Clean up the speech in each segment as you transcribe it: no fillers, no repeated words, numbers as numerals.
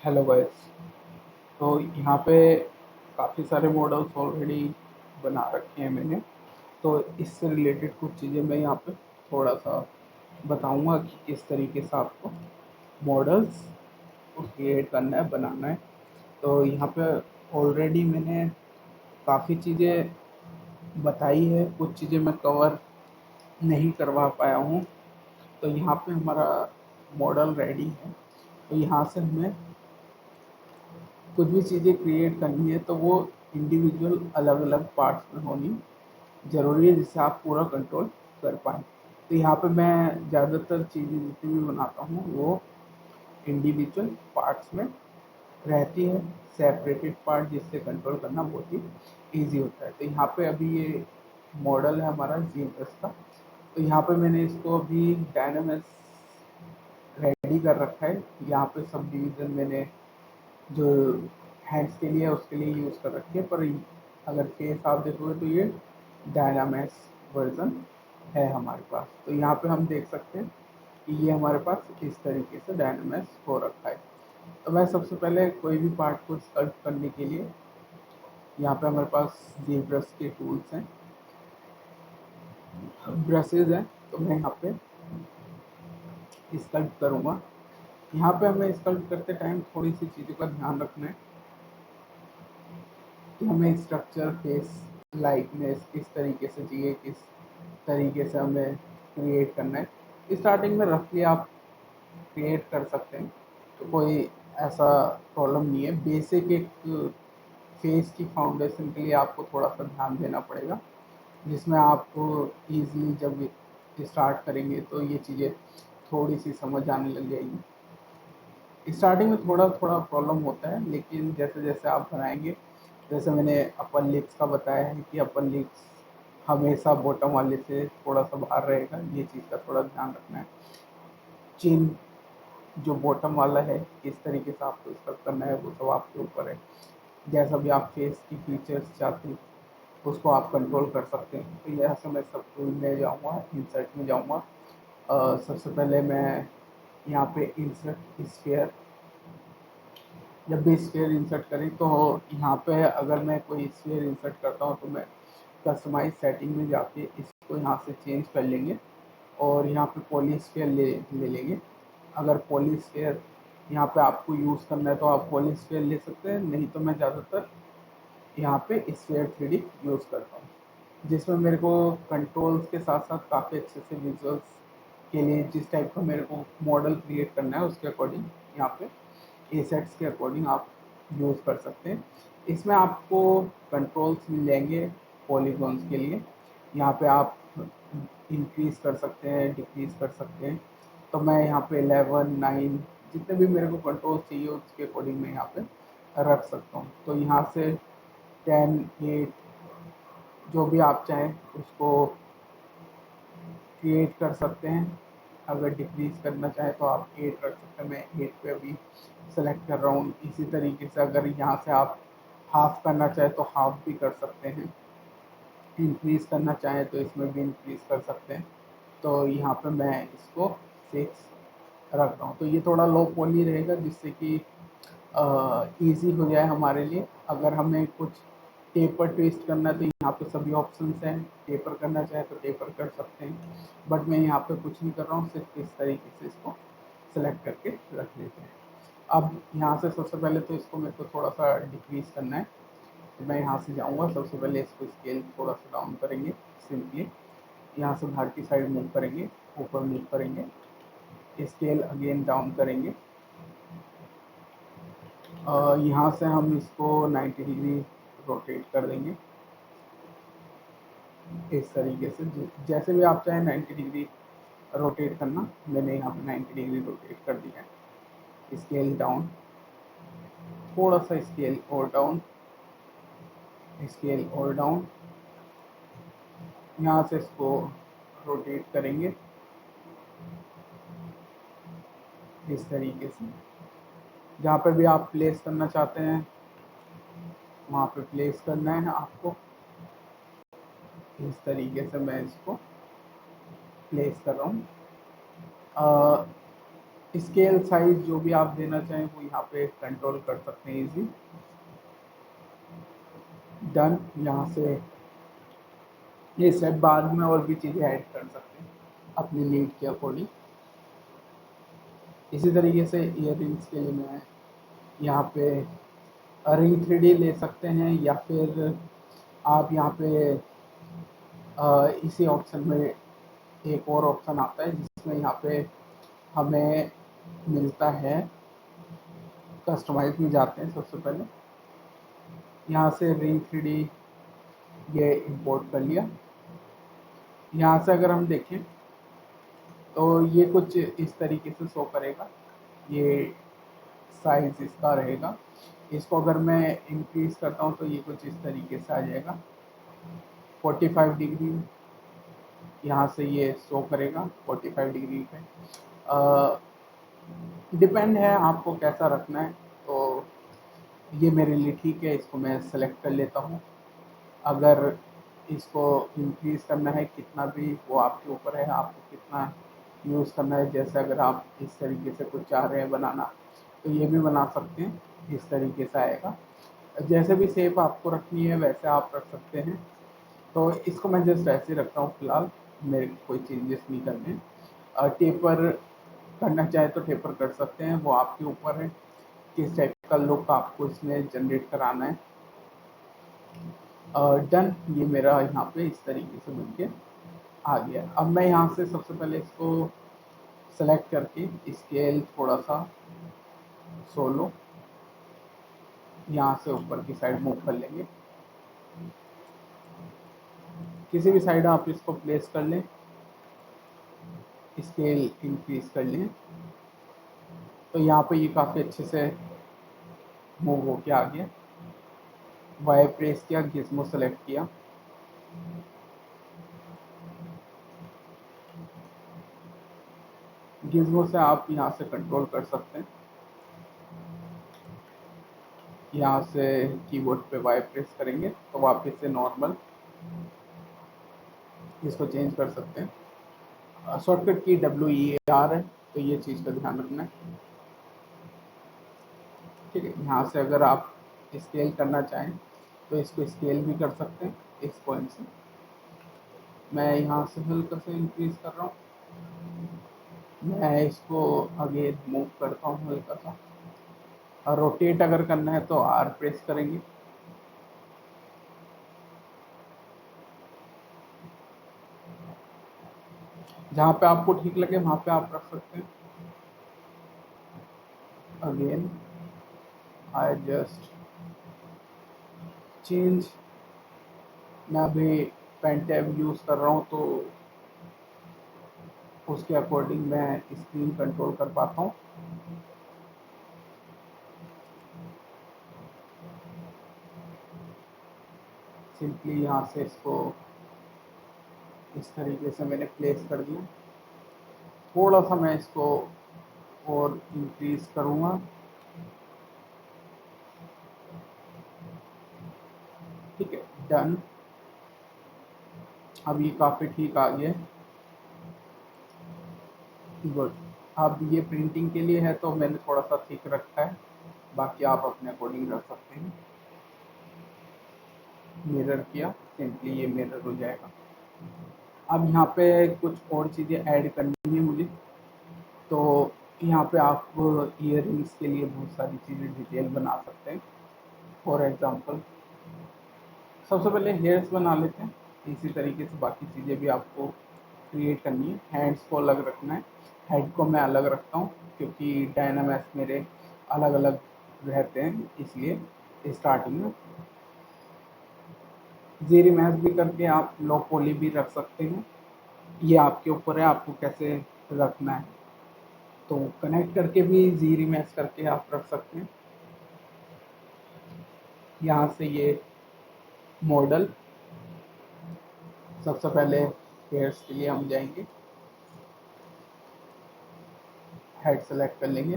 Hello guys. तो यहाँ पे काफ़ी सारे मॉडल्स ऑलरेडी बना रखे हैं मैंने। तो इससे रिलेटेड कुछ चीज़ें मैं यहाँ पे थोड़ा सा बताऊँगा कि किस तरीके से आपको मॉडल्स को क्रिएट करना है, बनाना है। तो यहाँ पे ऑलरेडी मैंने काफ़ी चीज़ें बताई है, कुछ चीज़ें मैं कवर नहीं करवा पाया हूँ। तो यहाँ पे हमारा मॉडल रेडी है। तो यहाँ से हमें कुछ भी चीज़ें क्रिएट करनी है तो वो इंडिविजुअल अलग अलग पार्ट्स में होनी ज़रूरी है, जिससे आप पूरा कंट्रोल कर पाएँ। तो यहाँ पे मैं ज़्यादातर चीज़ें जितनी भी बनाता हूँ वो इंडिविजुअल पार्ट्स में रहती है, सेपरेटेड पार्ट जिससे कंट्रोल करना बहुत ही ईजी होता है। तो यहाँ पे अभी ये मॉडल है हमारा जीएफएस का। तो यहाँ पे मैंने इसको अभी डायनामिक्स रेडी कर रखा है। यहाँ पे सब डिवीज़न मैंने जो हैंड्स के लिए उसके लिए यूज़ कर रखी है, पर अगर फेस आप देखोगे तो ये डायनामैक्स वर्जन है हमारे पास। तो यहाँ पे हम देख सकते हैं कि ये हमारे पास इस तरीके से डायनामैक्स हो रखा है। तो मैं सबसे पहले कोई भी पार्ट को स्कल्प्ट करने के लिए यहाँ पे हमारे पास जी ब्रश के टूल्स हैं, ब्रशेज हैं। तो मैं यहाँ पे स्कल्प्ट करूँगा। यहाँ पे हमें स्कल्प्ट करते टाइम थोड़ी सी चीज़ों का ध्यान रखना है कि हमें स्ट्रक्चर, फेस, लाइटनेस किस तरीके से चाहिए, किस तरीके से हमें क्रिएट करना है। स्टार्टिंग में रफली आप क्रिएट कर सकते हैं, तो कोई ऐसा प्रॉब्लम नहीं है। बेसिक एक फेस की फाउंडेशन के लिए आपको थोड़ा सा ध्यान देना पड़ेगा, जिसमें आपको ईज़िली जब स्टार्ट करेंगे तो ये चीज़ें थोड़ी सी समझ आने लग जाएगी। स्टार्टिंग में थोड़ा थोड़ा प्रॉब्लम होता है, लेकिन जैसे जैसे आप बनाएंगे, जैसे मैंने अपर लिप्स का बताया है कि अपर लिप्स हमेशा बॉटम वाले से थोड़ा सा बाहर रहेगा, ये चीज़ का थोड़ा ध्यान रखना है। चिन जो बॉटम वाला है, किस तरीके से आपको इसका करना है वो सब आपके ऊपर है। जैसा भी आप फेस की फीचर्स चाहते हैं उसको आप कंट्रोल कर सकते हैं। तो यहाँ से मैं सब टूल में जाऊँगा, इंसर्ट में जाऊँगा। सबसे पहले मैं यहाँ पे इंसर्ट स्फीयर, जब भी स्फीयर इंसर्ट करें तो यहाँ पे अगर मैं कोई स्फीयर इंसर्ट करता हूँ तो मैं कस्टमाइज सेटिंग में जाके इसको यहाँ से चेंज कर लेंगे और यहाँ पे पॉलीस्फीयर ले लेंगे। अगर पॉलीस्फीयर यहाँ पे आपको यूज़ करना है तो आप पॉलीस्फीयर ले सकते हैं, नहीं तो मैं ज़्यादातर यहाँ पे स्फीयर 3D यूज़ करता हूँ, जिसमें मेरे को कंट्रोल्स के साथ साथ काफ़ी अच्छे से विजुअल्स के लिए जिस टाइप का मेरे को मॉडल क्रिएट करना है उसके अकॉर्डिंग यहाँ पे एसेट्स के अकॉर्डिंग आप यूज़ कर सकते हैं। इसमें आपको कंट्रोल्स मिल जाएंगे पॉलीगॉन्स के लिए। यहाँ पे आप इंक्रीज़ कर सकते हैं, डिक्रीज़ कर सकते हैं। तो मैं यहाँ पे 11, 9 जितने भी मेरे को कंट्रोल चाहिए उसके अकॉर्डिंग मैं यहाँ पे रख सकता हूँ। तो यहाँ से 10, 8 जो भी आप चाहें उसको क्रिएट कर सकते हैं। अगर डिक्रीज़ करना चाहें तो आप 8 रख सकते हैं, मैं 8 पे अभी सेलेक्ट कर रहा हूँ। इसी तरीके से अगर यहाँ से आप हाफ करना चाहें तो हाफ भी कर सकते हैं, इंक्रीज़ करना चाहें तो इसमें भी इंक्रीज़ कर सकते हैं। तो यहाँ पे मैं इसको 6 रख रहा हूँ। तो ये थोड़ा लो पॉली रहेगा जिससे कि ईज़ी हो जाए हमारे लिए। अगर हमें कुछ टेपर ट्विस्ट करना है तो यहाँ पे सभी ऑप्शंस हैं, टेपर करना चाहे तो टेपर कर सकते हैं, बट मैं यहाँ पे कुछ नहीं कर रहा हूँ, सिर्फ इस तरीके से इसको सेलेक्ट करके रख लेते हैं। अब यहाँ से सबसे पहले तो इसको मेरे को थोड़ा सा डिक्रीज़ करना है, तो मैं यहाँ से जाऊँगा। सबसे पहले इसको स्केल थोड़ा सा डाउन करेंगे सिंपली, यहाँ से बाहर की साइड मूव करेंगे, ऊपर मूव करेंगे, स्केल अगेन डाउन करेंगे। यहाँ से हम इसको 90 डिग्री रोटेट कर देंगे इस तरीके से। जैसे भी आप चाहें 90 डिग्री रोटेट करना, मैंने यहाँ पे 90 डिग्री रोटेट कर दिया है। स्केल डाउन, थोड़ा सा स्केल और डाउन, स्केल और डाउन। यहाँ से इसको रोटेट करेंगे इस तरीके से। जहाँ पे भी आप प्लेस करना चाहते हैं वहाँ पे प्लेस करना है आपको। इस तरीके से मैं इसको प्लेस कर रहा हूँ। स्केल साइज जो भी आप देना चाहें वो यहाँ पे कंट्रोल कर सकते हैं इजी। डन। यहाँ से ये स्टेप बाद में और भी चीज़ें ऐड कर सकते हैं अपनी नीड के अकॉर्डिंग। इसी तरीके से ईयर रिंग्स के लिए मैं यहाँ पे रिंग 3D ले सकते हैं, या फिर आप यहाँ पे इसी ऑप्शन में एक और ऑप्शन आता है जिसमें यहाँ पे हमें मिलता है, कस्टमाइज में जाते हैं सबसे पहले, यहाँ से रिंग 3D ये इंपोर्ट कर लिया। यहाँ से अगर हम देखें तो ये कुछ इस तरीके से शो करेगा, ये साइज इसका रहेगा। इसको अगर मैं इंक्रीज करता हूँ तो ये कुछ इस तरीके से आ जाएगा, 45 डिग्री यहाँ से ये शो करेगा 45 डिग्री पे। डिपेंड है आपको कैसा रखना है, तो ये मेरे लिए ठीक है, इसको मैं सेलेक्ट कर लेता हूँ। अगर इसको इंक्रीज करना है कितना भी वो आपके ऊपर है, आपको कितना यूज़ करना है। जैसे अगर आप इस तरीके से कुछ चाह रहे हैं बनाना तो ये भी बना सकते हैं, इस तरीके से आएगा। जैसे भी शेप आपको रखनी है वैसे आप रख सकते हैं। तो इसको मैं जस्ट ऐसे रखता हूँ फिलहाल, मेरे कोई चेंजेस नहीं करने। टेपर करना चाहे तो टेपर कर सकते हैं, वो आपके ऊपर है किस टाइप का लुक आपको इसमें जनरेट कराना है। डन। ये मेरा यहाँ पे इस तरीके से बनके आ गया। अब मैं यहाँ से सबसे पहले इसको सेलेक्ट करके स्केल थोड़ा सा 16 यहाँ से ऊपर की साइड मूव कर लेंगे। किसी भी साइड आप इसको प्लेस कर लें, स्केल इंक्रीज कर लें, तो यहाँ पे ये काफ़ी अच्छे से मूव होके आ गया। वाई प्रेस किया, गिज़्मो सेलेक्ट किया, गिज़्मो से आप यहाँ से कंट्रोल कर सकते हैं। यहाँ से कीबोर्ड पे वाई प्रेस करेंगे तो वापस से नॉर्मल इसको चेंज कर सकते हैं। शॉर्टकट की WEAR है, तो ये चीज़ का ध्यान रखना है। ठीक है, यहाँ से अगर आप स्केल करना चाहें तो इसको स्केल भी कर सकते हैं इस पॉइंट से। मैं यहाँ से हल्का से इंक्रीज कर रहा हूँ, मैं इसको आगे मूव करता हूँ हल्का सा। और रोटेट अगर करना है तो R प्रेस करेंगे। जहाँ पे आपको ठीक लगे वहाँ पे आप रख सकते हैं। Again I just change. मैं अभी पेन टैब यूज़ कर रहा हूँ तो उसके अकॉर्डिंग मैं स्क्रीन कंट्रोल कर पाता हूँ। सिंपली यहाँ से इसको इस तरीके से मैंने प्लेस कर दिया। थोड़ा सा मैं इसको और इंक्रीज करूँगा। ठीक है, डन। अब ये काफ़ी ठीक आ गया। गुड। अब ये प्रिंटिंग के लिए है तो मैंने थोड़ा सा थिक रखा है, बाकी आप अपने अकॉर्डिंग रख सकते हैं। मिरर किया, सिंपली ये मिरर हो जाएगा। अब यहाँ पे कुछ और चीज़ें ऐड करनी है मुझे, तो यहाँ पे आप ईयर रिंग्स के लिए बहुत सारी चीज़ें डिटेल बना सकते हैं। फॉर एग्ज़ाम्पल सबसे पहले हेयर्स बना लेते हैं, इसी तरीके से बाकी चीज़ें भी आपको क्रिएट करनी है। हैंड्स को अलग रखना है, हेड को मैं अलग रखता हूँ क्योंकि डायनामैक्स मेरे अलग अलग रहते हैं, इसलिए स्टार्टिंग में जीरी मैच भी करके आप लो पोली भी रख सकते हैं। ये आपके ऊपर है आपको कैसे रखना है, तो कनेक्ट करके भी जीरी मैच करके आप रख सकते हैं। यहाँ से ये मॉडल सबसे पहले हेयर्स के लिए हम जाएंगे, हेड सेलेक्ट कर लेंगे,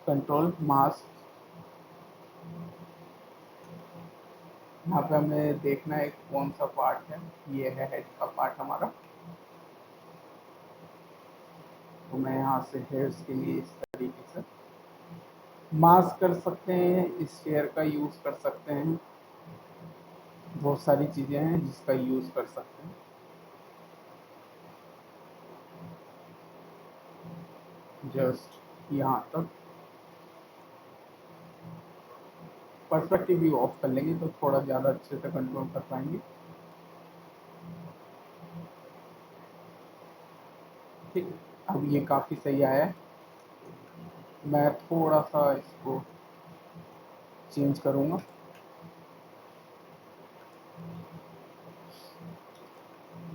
कंट्रोल मास्क। यहाँ पे हमें देखना है कौन सा पार्ट है, ये है हेड का पार्ट हमारा। तो मैं यहाँ से हेयर्स के लिए इस तरीके से मास्क कर सकते हैं, इस शेयर का यूज़ कर सकते हैं, बहुत सारी चीज़ें हैं जिसका यूज़ कर सकते हैं। जस्ट यहाँ तक पर्सपेक्टिव व्यू ऑफ कर लेंगे तो थोड़ा ज़्यादा अच्छे से कंट्रोल कर पाएंगे। ठीक, अब ये काफ़ी सही आया है। मैं थोड़ा सा इसको चेंज करूँगा।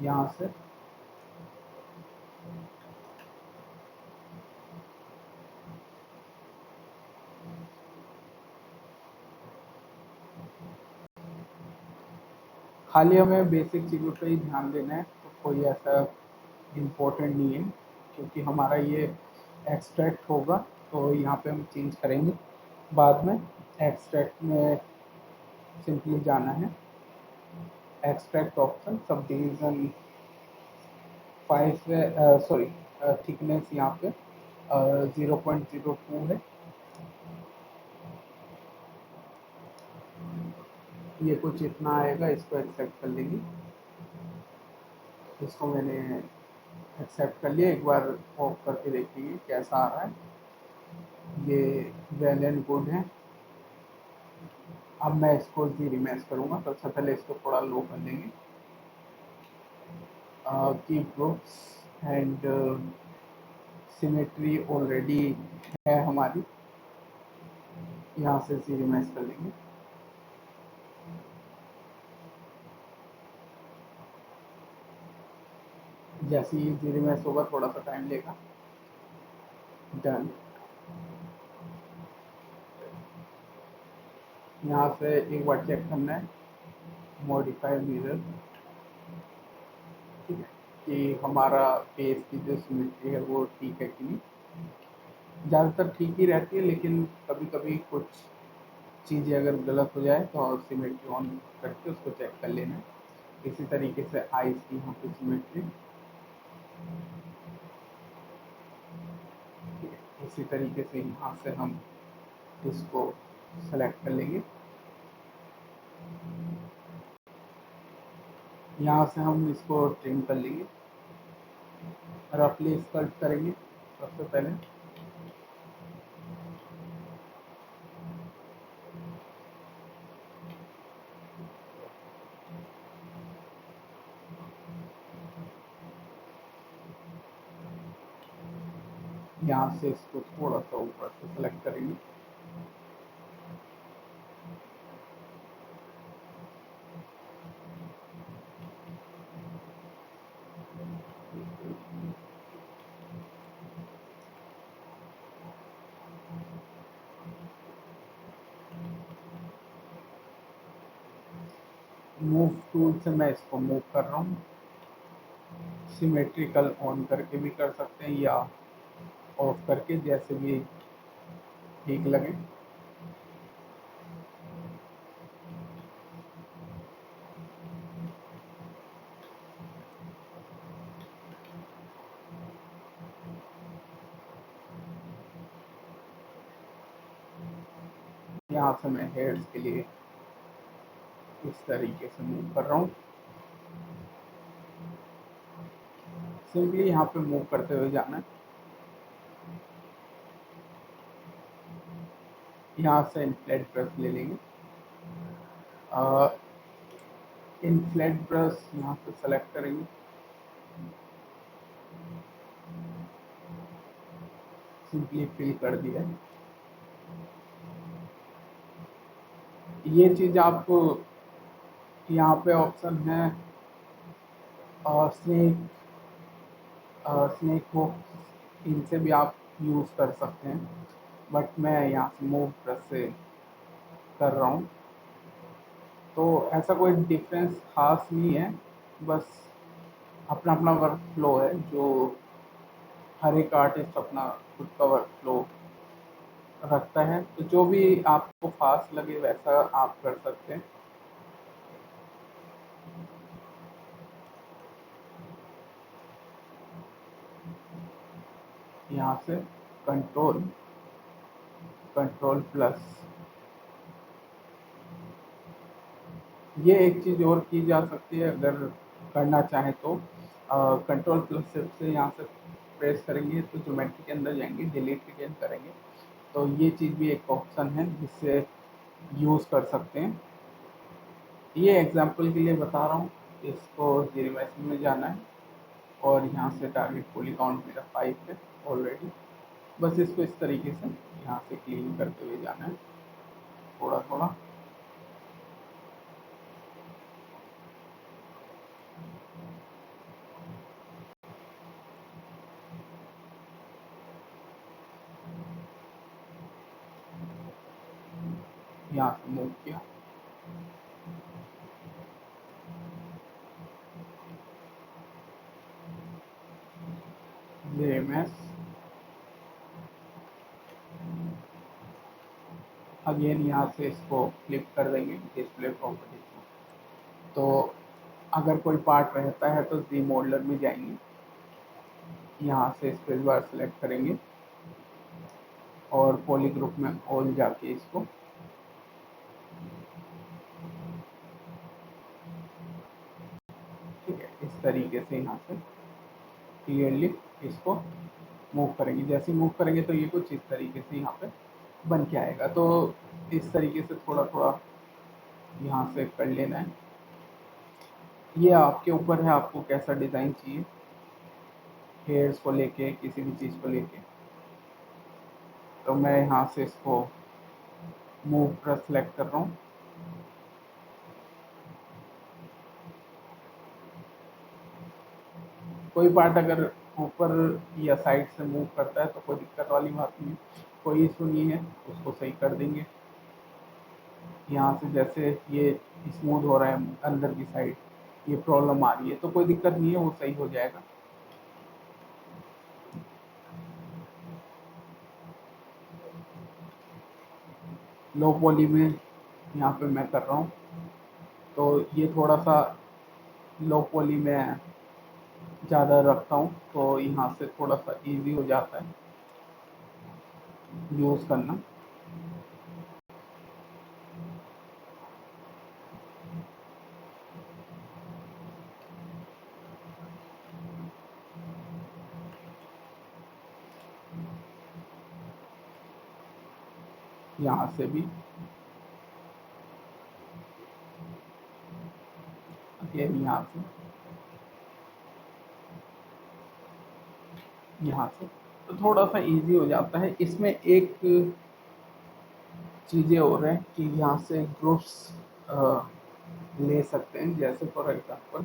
यहाँ से खाली हमें बेसिक चीज़ों पे ही ध्यान देना है, तो कोई ऐसा इम्पोर्टेंट नहीं है, क्योंकि हमारा ये एक्सट्रैक्ट होगा तो यहाँ पे हम चेंज करेंगे बाद में। एक्सट्रैक्ट में सिंपली जाना है, एक्सट्रैक्ट ऑप्शन, सब डिवीज़न 5 है, सॉरी थिकनेस यहाँ पे 0.02 है। ये कुछ इतना आएगा, इसको एक्सेप्ट कर लेंगे। इसको मैंने एक्सेप्ट कर लिया, एक बार ऑफ करके देखिए कैसा आ रहा है। ये वेल एंड गुड है। अब मैं इसको रीमैच करूँगा, सबसे पहले इसको थोड़ा लो कर लेंगे। की ग्रुप्स एंड सिमेट्री ऑलरेडी है हमारी, यहाँ से रीमैच कर लेंगे। जैसे ही रीमैच होगा थोड़ा सा टाइम लेगा। डन। यहाँ से एक बार चेक करना है मॉडिफाई मिरर, ठीक है, कि हमारा फेस की जो सिमेट्री है वो ठीक है कि नहीं। ज़्यादातर ठीक ही रहती है, लेकिन कभी कभी कुछ चीज़ें अगर गलत हो जाए तो सिमेट्री ऑन करके उसको चेक कर लेना। इसी तरीके से आईज की यहाँ पे सिमेट्री, इसी तरीके से यहाँ से हम इसको सेलेक्ट कर लेंगे। यहाँ से हम इसको ट्रिम कर लेंगे, रफली स्कल्प करेंगे सबसे पहले। यहाँ से इसको थोड़ा सा ऊपर से सेलेक्ट करेंगे। मूव टूल से मैं इसको मूव कर रहा हूँ। सिमेट्रिकल ऑन करके भी कर सकते हैं या ऑफ करके, जैसे भी ठीक लगे। यहाँ से मैं हेयर्स के लिए इस तरीके से मूव कर रहा हूँ। सिंपली यहाँ पे मूव करते हुए जाना है। यहाँ से इनफ्लेट ब्रश ले लेंगे। इनफ्लेट ब्रश यहाँ से सेलेक्ट करेंगे। सिंपली फिल कर दिया। ये चीज़ आपको यहाँ पे ऑप्शन है स्नेक, स्नेक हो, इनसे भी आप यूज़ कर सकते हैं, बट मैं यहाँ से मूव ब्रश से कर रहा हूँ। तो ऐसा कोई डिफरेंस खास नहीं है, बस अपना अपना वर्क फ्लो है, जो हर एक आर्टिस्ट अपना खुद का वर्क फ्लो रखता है। तो जो भी आपको फास्ट लगे वैसा आप कर सकते हैं। यहाँ से कंट्रोल कंट्रोल प्लस। ये एक चीज़ और की जा सकती है अगर करना चाहें तो, कंट्रोल प्लस से यहाँ से प्रेस करेंगे तो ज्योमेट्री के अंदर जाएंगे, डिलीट के अंदर करेंगे तो ये चीज़ भी एक ऑप्शन है जिससे यूज़ कर सकते हैं। ये एग्जांपल के लिए बता रहा हूँ। इसको जीरोमेट्री में जाना है और यहाँ से टारगेट पॉलीगॉन मेरा 5 है ऑलरेडी। बस इसको इस तरीके से यहाँ से क्लीन करते हुए जाना है थोड़ा थोड़ा। यहाँ से मूव किया, जेएमएस अगेन यहाँ से इसको क्लिक कर देंगे डिस्प्ले प्रॉपर्टीज में। तो अगर कोई पार्ट रहता है तो जी मॉडलर में जाएंगे, यहाँ से स्पेस बार सेलेक्ट करेंगे और पॉली ग्रुप में ऑल जाके इसको ठीक है इस तरीके से यहाँ से क्लियरली इसको मूव करेंगे। जैसे मूव करेंगे तो ये कुछ इस तरीके से यहाँ पे बन के आएगा। तो इस तरीके से थोड़ा थोड़ा यहाँ से कर लेना है। ये आपके ऊपर है आपको कैसा डिज़ाइन चाहिए, हेयर्स को लेके किसी भी चीज़ को लेके। तो मैं यहाँ से इसको मूव पर सेलेक्ट कर रहा हूँ। कोई पार्ट अगर ऊपर या साइड से मूव करता है तो कोई दिक्कत वाली बात नहीं है, कोई इशू नहीं है, उसको सही कर देंगे। यहाँ से जैसे ये स्मूथ हो रहा है अंदर की साइड, ये प्रॉब्लम आ रही है तो कोई दिक्कत नहीं है, वो सही हो जाएगा। लो पॉली में यहाँ पे मैं कर रहा हूँ तो ये थोड़ा सा लो पॉली में ज़्यादा रखता हूँ तो यहाँ से थोड़ा सा इजी हो जाता है यूज़ करना। यहाँ से भी अगेन यहाँ से तो थोड़ा सा इजी हो जाता है। इसमें एक चीज़ें हो रहे हैं कि यहाँ से ग्रुप्स ले सकते हैं, जैसे फॉर एग्जांपल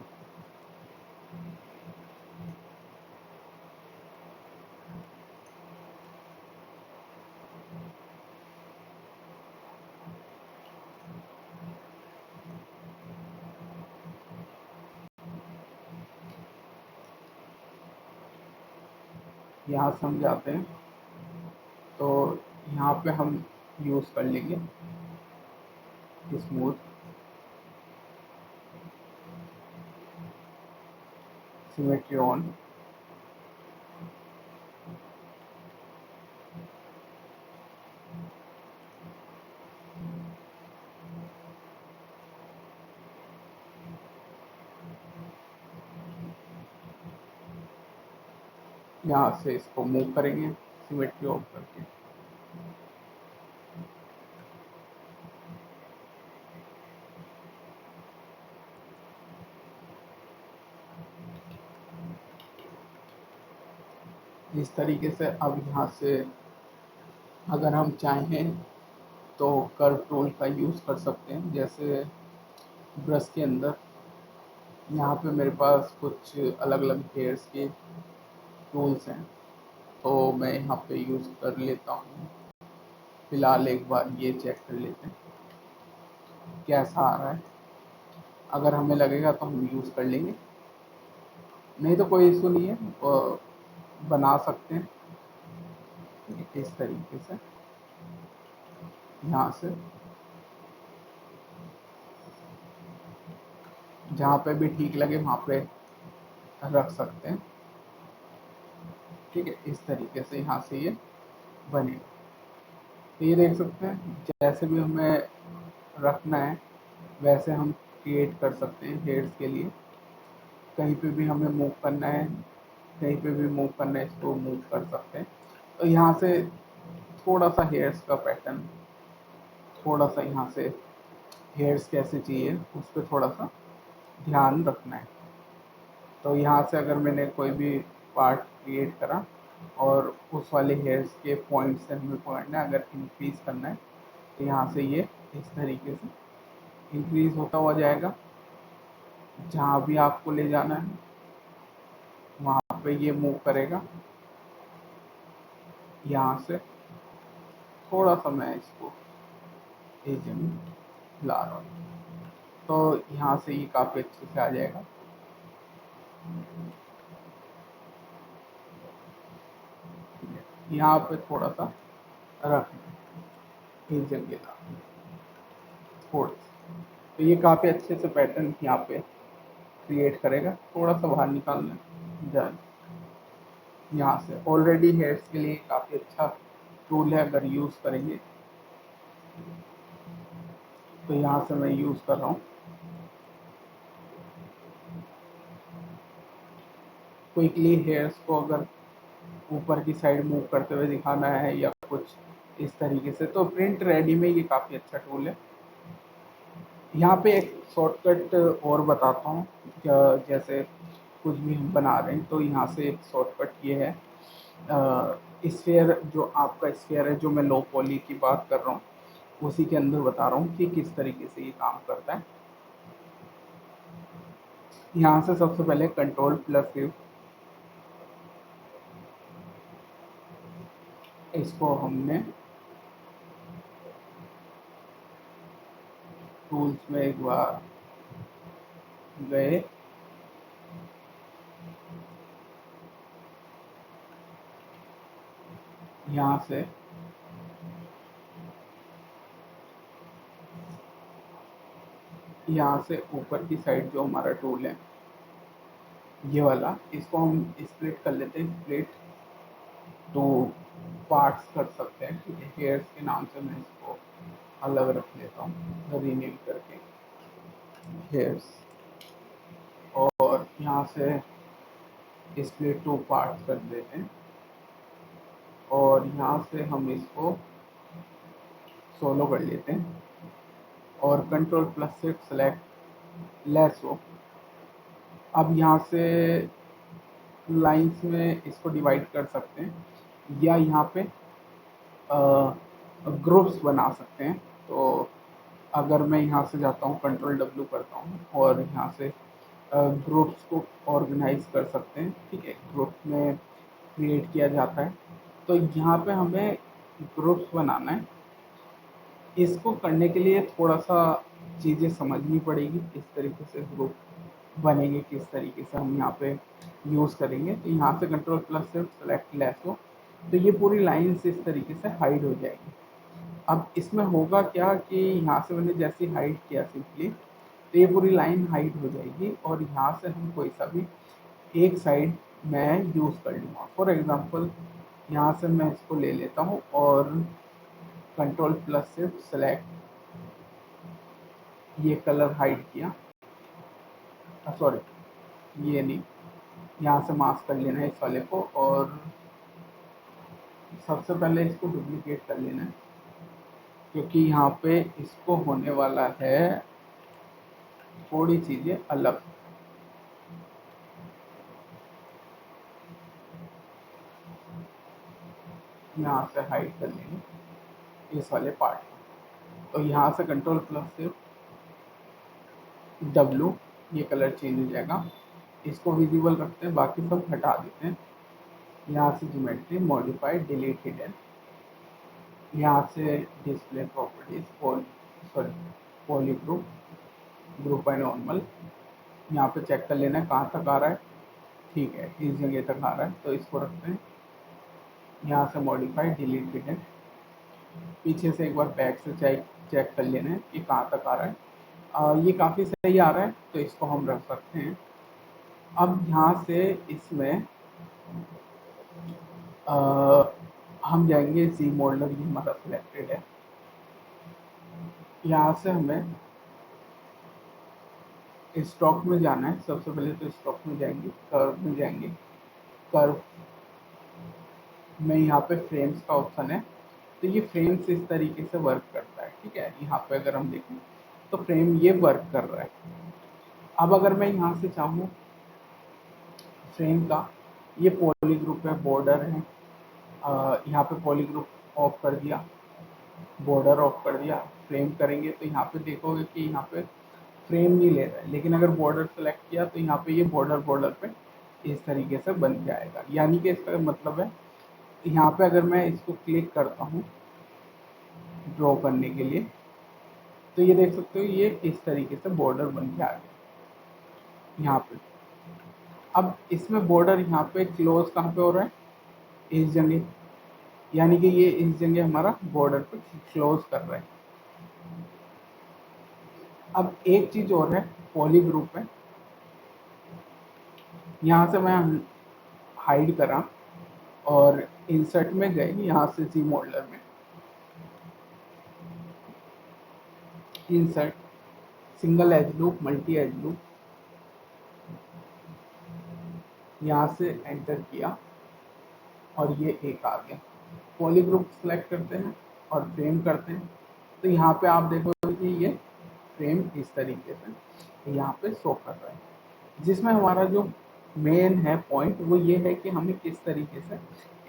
यहाँ समझाते हैं तो यहाँ पे हम यूज़ कर लेंगे स्मूथ सिमेट्री ऑन। यहाँ से इसको मूव करेंगे सिमेट्री ऑफ करके। इस तरीके से अब यहाँ से अगर हम चाहें तो कर्व टूल का यूज़ कर सकते हैं। जैसे ब्रश के अंदर यहाँ पे मेरे पास कुछ अलग अलग हेयर्स के टूल्स हैं तो मैं यहाँ पे यूज़ कर लेता हूँ। फ़िलहाल एक बार ये चेक कर लेते हैं कैसा आ रहा है। अगर हमें लगेगा तो हम यूज़ कर लेंगे, नहीं तो कोई इशू नहीं है, बना सकते हैं इस तरीके से। यहाँ से जहाँ पे भी ठीक लगे वहाँ पे रख सकते हैं। ठीक है, इस तरीके से यहाँ से ये बनेगा। तो ये देख सकते हैं, जैसे भी हमें रखना है वैसे हम क्रिएट कर सकते हैं हेयर्स के लिए। कहीं पे भी हमें मूव करना है, कहीं पे भी मूव करना है, इसको मूव कर सकते हैं। तो यहाँ से थोड़ा सा हेयर्स का पैटर्न, थोड़ा सा यहाँ से हेयर्स कैसे चाहिए उस पर थोड़ा सा ध्यान रखना है। तो यहाँ से अगर मैंने कोई भी पार्ट क्रिएट करा और उस वाले हेयर्स के पॉइंट से हमें पकड़ना है, अगर इंक्रीज करना है तो यहाँ से ये इस तरीके से इंक्रीज होता हुआ जाएगा। जहाँ भी आपको ले जाना है वहाँ पे ये मूव करेगा। यहाँ से थोड़ा सा मैं इसको एज में ला रहा हूँ, तो यहाँ से ये काफ़ी अच्छे से आ जाएगा। यहाँ पे थोड़ा सा रखना इस जगह ला थोड़ा सा, तो ये काफ़ी अच्छे से पैटर्न यहाँ पे क्रिएट करेगा। थोड़ा सा बाहर निकालना डन। यहाँ से ऑलरेडी हेयर्स के लिए काफ़ी अच्छा टूल है, अगर यूज़ करेंगे तो यहाँ से मैं यूज़ कर रहा हूँ। क्विकली हेयर्स को अगर ऊपर की साइड मूव करते हुए दिखाना है या कुछ इस तरीके से, तो प्रिंट रेडी में ये काफ़ी अच्छा टूल है। यहाँ पे एक शॉर्टकट और बताता हूँ, जैसे कुछ भी हम बना रहे हैं तो यहाँ से एक शॉर्टकट ये है। स्फेयर, जो आपका स्फेयर है, जो मैं लो पॉली की बात कर रहा हूँ उसी के अंदर बता रहा हूँ कि किस तरीके से ये काम करता है। यहाँ से सबसे पहले Ctrl+U, इसको हमने टूल्स में एक बार गए, यहाँ से ऊपर की साइड जो हमारा टूल है ये वाला, इसको हम स्प्लिट कर लेते हैं। स्प्लिट टू पार्ट्स कर सकते हैं, ठीक है। हेयर्स के नाम से मैं इसको अलग रख लेता हूँ, रीनेम करके हेयर्स, और यहाँ से स्प्लिट टू पार्ट्स कर देते हैं और यहाँ से हम इसको सोलो कर लेते हैं और Ctrl+ से सेलेक्ट लेसो। अब यहाँ से लाइंस में इसको डिवाइड कर सकते हैं या यहाँ पे ग्रुप्स बना सकते हैं। तो अगर मैं यहाँ से जाता हूँ Ctrl+W करता हूँ और यहाँ से ग्रुप्स को ऑर्गेनाइज कर सकते हैं, ठीक है। ग्रुप में क्रिएट किया जाता है, तो यहाँ पे हमें ग्रुप्स बनाना है। इसको करने के लिए थोड़ा सा चीज़ें समझनी पड़ेगी, किस तरीके से ग्रुप बनेंगे, किस तरीके से हम यहाँ पे यूज़ करेंगे। तो यहाँ से Ctrl+ से सेलेक्ट लेसो, तो ये पूरी लाइन्स इस तरीके से हाइड हो जाएगी। अब इसमें होगा क्या कि यहाँ से मैंने जैसे हाइड किया सिंपली, तो ये पूरी लाइन हाइड हो जाएगी और यहाँ से हम कोई सा भी एक साइड मैं यूज़ कर लूँगा। फॉर एग्ज़ाम्पल यहाँ से मैं इसको ले लेता हूँ और Ctrl+ से सेलेक्ट, ये कलर हाइड किया, सॉरी ये नहीं, यहाँ से मास्क कर लेना है इस वाले को और सबसे पहले इसको डुप्लीकेट कर लेना है, क्योंकि यहाँ पे इसको होने वाला है थोड़ी चीज़ें अलग। यहाँ से हाइड कर लेंगे इस वाले पार्ट को, तो यहाँ से Ctrl+ से W, ये कलर चेंज हो जाएगा। इसको विजिबल रखते हैं, बाकी सब हटा देते हैं। यहाँ से ज्योमेट्री, मॉडिफाई, डिलीट हिडन, यहाँ से display properties, polygroup, group and normal, यहाँ पे चेक कर लेना है कहाँ तक आ रहा है, ठीक है, इस जगह तक आ रहा है तो इसको रखते हैं। यहाँ से मॉडिफाई, डिलीट हिडन, पीछे से एक बार बैक से चेक कर लेना है कि कहाँ तक आ रहा है। ये काफ़ी सही आ रहा है तो इसको हम रख सकते हैं। अब यहाँ से इसमें हम जाएंगे सी मोल्डर, ये हमारा सिलेक्टेड है। यहाँ से हमें स्टॉक में जाना है। सबसे पहले तो स्टॉक में जाएंगे, कर्व में जाएंगे। कर्व में यहाँ पे फ्रेम्स का ऑप्शन है। तो ये फ्रेम्स इस तरीके से वर्क करता है, ठीक है। यहाँ पे अगर हम देखें तो फ्रेम ये वर्क कर रहा है। अब अगर मैं यहाँ से चाहूँ फ्रेम का, ये पॉली ग्रुप है, बॉर्डर है, यहाँ पे पॉली ग्रुप ऑफ कर दिया, बॉर्डर ऑफ कर दिया। फ्रेम करेंगे तो यहाँ पे देखोगे कि यहाँ पे फ्रेम नहीं ले रहा है, लेकिन अगर बॉर्डर सेलेक्ट किया तो यहाँ पे ये बॉर्डर बॉर्डर पे इस तरीके से बन जाएगा। यानी कि इसका मतलब है, यहाँ पे अगर मैं इसको क्लिक करता हूँ ड्रॉ करने के लिए, तो ये देख सकते हो ये इस तरीके से बॉर्डर बन के आ गया यहाँ पे। अब इसमें बॉर्डर यहाँ पे क्लोज कहाँ पे हो रहा है, इस जगह, यानी कि ये इस जगह हमारा बॉर्डर पे क्लोज कर रहा है। अब एक चीज और है, पॉली ग्रुप है। यहाँ से मैं हाइड करा और इंसर्ट में गए, यहाँ से सी मॉडलर में insert, single as loop, multi as loop, यहाँ से एंटर किया और ये एक आ गया। पॉली ग्रुप सेलेक्ट करते हैं और फ्रेम करते हैं, तो यहाँ पे आप देखोगे कि ये फ्रेम इस तरीके से यहाँ पे शो कर रहा है। जिसमें हमारा जो मेन है पॉइंट वो ये है कि हमें किस तरीके से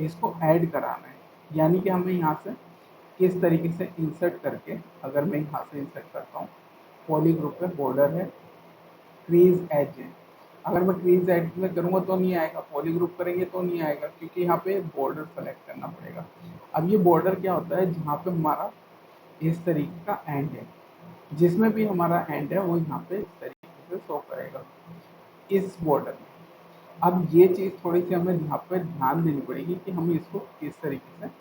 इसको ऐड कराना है, यानी कि हमें यहाँ से किस तरीके से इंसर्ट करके, अगर मैं यहाँ से इंसर्ट करता हूँ, पॉली ग्रुप पे बॉर्डर है, क्रीज एज है। अगर मैं क्रीज एज में करूँगा तो नहीं आएगा, पॉली ग्रुप करेंगे तो नहीं आएगा, क्योंकि यहाँ पे बॉर्डर सेलेक्ट करना पड़ेगा। अब ये बॉर्डर क्या होता है, जहाँ पे हमारा इस तरीके का एंड है, जिसमें भी हमारा एंड है वो यहाँ पे इस तरीके से शो करेगा इस बॉर्डर में। अब ये चीज़ थोड़ी सी हमें यहाँ पे ध्यान देनी पड़ेगी कि हम इसको किस तरीके से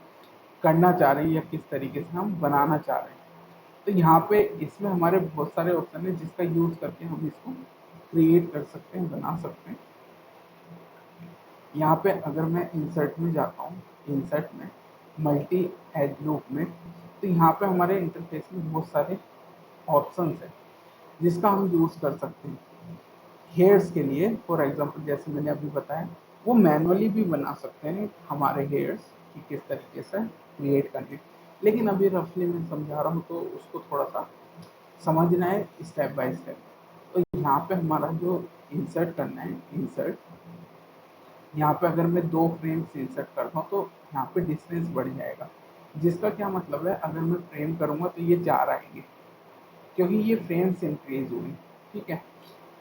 करना चाह रहे हैं या किस तरीके से हम बनाना चाह रहे हैं। तो यहाँ पे इसमें हमारे बहुत सारे ऑप्शन है, जिसका यूज करके हम इसको क्रिएट कर सकते हैं, बना सकते हैं। यहाँ पे अगर मैं इंसर्ट में जाता हूँ, इंसर्ट में मल्टी एज लूप में, तो यहाँ पे हमारे इंटरफेस में बहुत सारे ऑप्शंस है जिसका हम यूज कर सकते हैं। हेयर्स के लिए फॉर एग्जांपल, जैसे मैंने अभी बताया, वो मैनुअली भी बना सकते हैं हमारे हेयर्स कि किस तरीके से क्रिएट करने। लेकिन अभी रफली मैं समझा रहा हूँ तो उसको थोड़ा सा समझना है स्टेप बाय स्टेप। तो यहाँ पे हमारा जो इंसर्ट करना है, इंसर्ट, यहाँ पे अगर मैं 2 फ्रेम्स इंसर्ट करता हूँ तो यहाँ पे डिस्टेंस बढ़ जाएगा। जिसका क्या मतलब है, अगर मैं फ्रेम करूँगा तो ये 4 आएंगे, क्योंकि ये फ्रेम्स इंक्रीज हुई, ठीक है।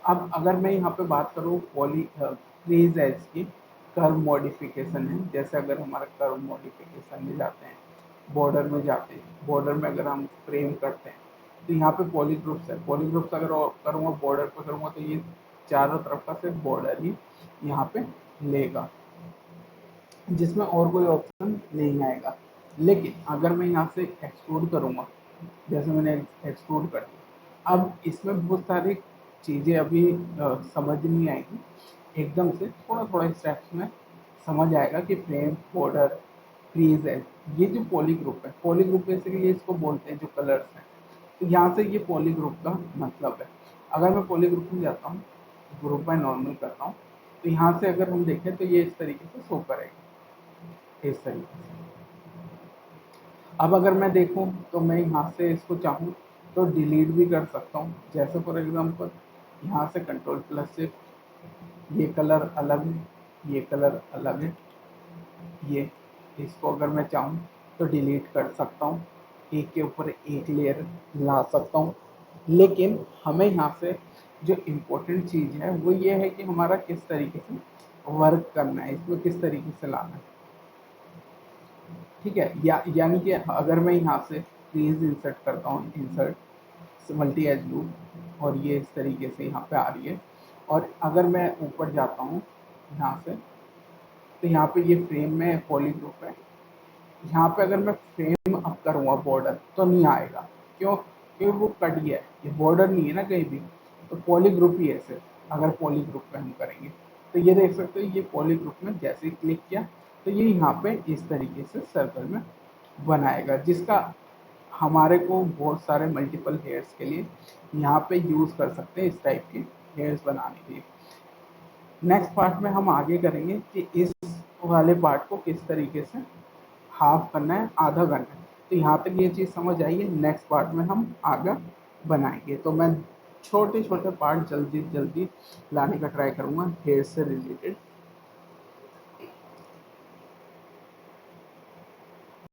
अब अगर मैं यहाँ पे बात करूँ पॉली क्रीज एज की, कर्व मॉडिफिकेशन है, जैसे अगर हमारा कर्व मॉडिफिकेशन में जाते हैं, बॉर्डर में जाते हैं, बॉर्डर में अगर हम फ्रेम करते हैं तो यहाँ पे पॉली ग्रुप्स है। पॉली ग्रुप्स अगर करूँगा बॉर्डर पे करूँगा तो ये चारों तरफ का सिर्फ बॉर्डर ही यहाँ पे लेगा, जिसमें और कोई ऑप्शन नहीं आएगा। लेकिन अगर मैं यहाँ से एक्सट्रूड करूँगा, जैसे मैंने एक्सट्रूड कर दिया, अब इसमें बहुत सारी चीज़ें अभी समझ नहीं आएगी, एकदम से थोड़ा थोड़ा स्टेप्स में समझ आएगा कि फ्रेम, बॉर्डर, क्रीज है। ये जो पॉली ग्रुप है, पॉली ग्रुप बेसिकली इसको बोलते हैं जो कलर्स हैं। तो यहाँ से ये पॉली ग्रुप का मतलब है। अगर मैं पॉली ग्रुप में जाता हूँ, ग्रुप बाय नॉर्मल करता हूँ, तो यहाँ से अगर हम देखें तो ये इस तरीके से शो करेगा, इस तरीके से। अब अगर मैं देखूं तो मैं यहाँ से इसको चाहूँ तो डिलीट भी कर सकता हूँ। जैसे फॉर एग्जांपल यहाँ से कंट्रोल प्लस से ये कलर अलग है, ये कलर अलग है, ये इसको अगर मैं चाहूँ तो डिलीट कर सकता हूँ, एक के ऊपर एक लेयर ला सकता हूँ। लेकिन हमें यहाँ से जो इम्पोर्टेंट चीज़ है वो ये है कि हमारा किस तरीके से वर्क करना है, इसको किस तरीके से लाना है, ठीक है। यानी कि अगर मैं यहाँ से क्रीज इंसर्ट करता हूँ, इंसर्ट मल्टी एज लूप, और ये इस तरीके से यहाँ पे आ रही है, और अगर मैं ऊपर जाता हूँ यहाँ से, तो यहाँ पे ये फ्रेम में पॉली ग्रुप है। यहाँ पे अगर मैं फ्रेम अप करूँगा बॉर्डर तो नहीं आएगा, क्यों? क्योंकि वो कट गया है, ये बॉर्डर नहीं है ना कहीं भी, तो पॉली ग्रुप ही है सिर्फ। अगर पॉली ग्रुप पे हम करेंगे तो ये देख सकते हो, ये पॉली ग्रुप में जैसे ही क्लिक किया तो ये यहाँ पे इस तरीके से सर्कल में बनाएगा, जिसका हमारे को बहुत सारे मल्टीपल हेयर्स के लिए यहाँ पे यूज़ कर सकते हैं इस टाइप के हेयर्स बनाने के लिए। नेक्स्ट पार्ट में हम आगे करेंगे कि इस वाले पार्ट को किस तरीके से हाफ करना है, आधा करना है। तो यहाँ तक ये चीज़ समझ आइए, नेक्स्ट पार्ट में हम आगे बनाएंगे। तो मैं छोटे छोटे पार्ट जल्दी जल्दी लाने का ट्राई करूँगा हेयर से रिलेटेड।